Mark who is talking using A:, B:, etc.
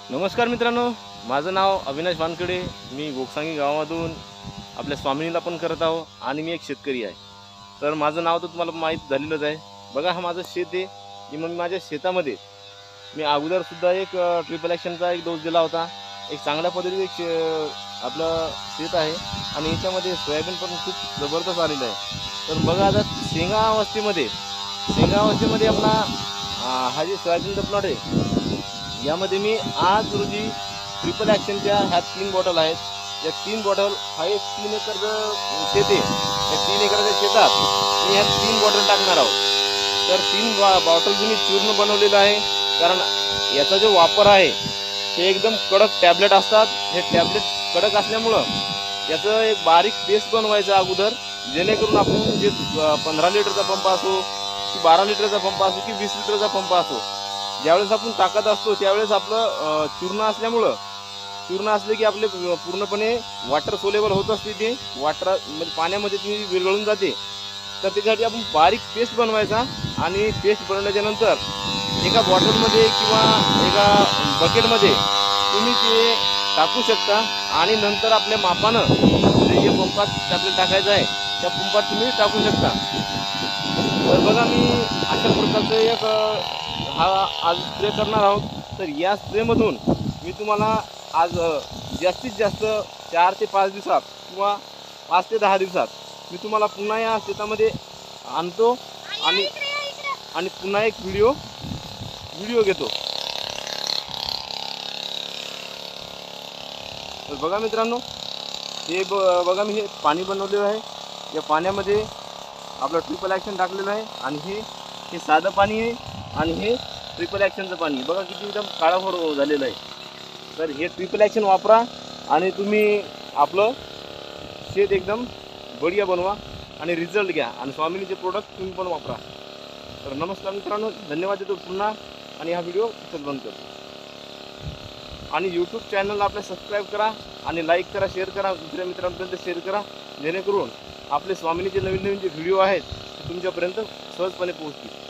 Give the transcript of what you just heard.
A: नमस्कार मित्रांनो, माझं नाव अविनाश वानकडे. मी गोगसांगी गावामधून आपल्या स्वामिनीला पण करत आहो आणि मी एक शेतकरी आहे. तर माझं नाव तर तुम्हाला माहीत झालेलंच आहे. बघा, हा माझं शेत आहे की मग माझ्या शेतामध्ये मी अगोदरसुद्धा एक ट्रिपल ॲक्शनचा एक डोस दिला होता. एक चांगल्या पद्धतीचं आपलं शेत आहे आणि याच्यामध्ये सोयाबीन पण खूप जबरदस्त आलेलं आहे. तर बघा, आता शेंगा अवस्थेमध्ये आपला हा जे सोयाबीनचा प्लॉट आहे, यामध्ये मी आज रोजी ट्रिपल ॲक्शनच्या ह्या 3 बॉटल आहेत. या 3 बॉटल हा एक 3 एकरचं शेत आहे. या 3 एकराच्या शेतात मी ह्या 3 बॉटल टाकणार आहोत. तर 3 बॉटलचं मी चूर्ण बनवलेलं आहे. कारण याचा जो वापर आहे हे एकदम कडक टॅबलेट असतात. हे टॅबलेट कडक असल्यामुळं याचं एक बारीक पेस्ट बनवायचं अगोदर, जेणेकरून आपण जे 15 लिटरचा पंप असो की 12 लिटरचा पंप असो की 20 लिटरचा पंप असो, ज्यावेळेस आपण टाकत असतो त्यावेळेस आपलं चूर्ण असले की आपले पूर्णपणे वॉटर सोलेबल होत असते. ते म्हणजे पाण्यामध्ये ती विरघळून जाते. तर त्याच्यासाठी आपण बारीक पेस्ट बनवायचा आणि पेस्ट बनवल्याच्या नंतर एका बॉटलमध्ये किंवा एका बकेटमध्ये तुम्ही ते टाकू शकता आणि नंतर आपल्या मापानं म्हणजे जे पंपात आपल्याला टाकायचं आहे त्या पंपात तुम्ही टाकू शकता. तर बघा, मी अशा प्रकारचं एक हा आज स्प्रे करणार आहोत. तर या स्प्रेमधून मी तुम्हाला आज जास्तीत जास्त 4 ते 5 दिवसात किंवा 5 ते 10 दिवसात मी तुम्हाला पुन्हा या शेतामध्ये आणतो आणि आणि पुन्हा एक व्हिडिओ घेतो. तर बघा मित्रांनो, हे बघा, मी हे पाणी बनवलेलं आहे. या पाण्यामध्ये आपलं ट्रिपल ॲक्शन टाकलेलं आहे आणि हे साधं पाणी आहे आणि हे ट्रिपल ॲक्शनचं पाणी बघा किती एकदम काळाभोर झालेलं आहे. तर हे ट्रिपल ॲक्शन वापरा आणि तुम्ही आपलं शेत एकदम बढिया बनवा आणि रिझल्ट घ्या आणि स्वामिनीचे प्रोडक्ट तुम्ही पण वापरा. तर नमस्कार मित्रांनो, धन्यवाद देतो पुन्हा आणि हा व्हिडिओ इथंच बंद करतो. आणि यूट्यूब चॅनलला आपल्या सबस्क्राईब करा आणि लाईक करा, शेअर करा, दुसऱ्या मित्रांपर्यंत शेअर करा, जेणेकरून आपले स्वामिनीचे नवीन नवीन जे व्हिडिओ आहेत ते तुमच्यापर्यंत सहजपणे पोहोचतील.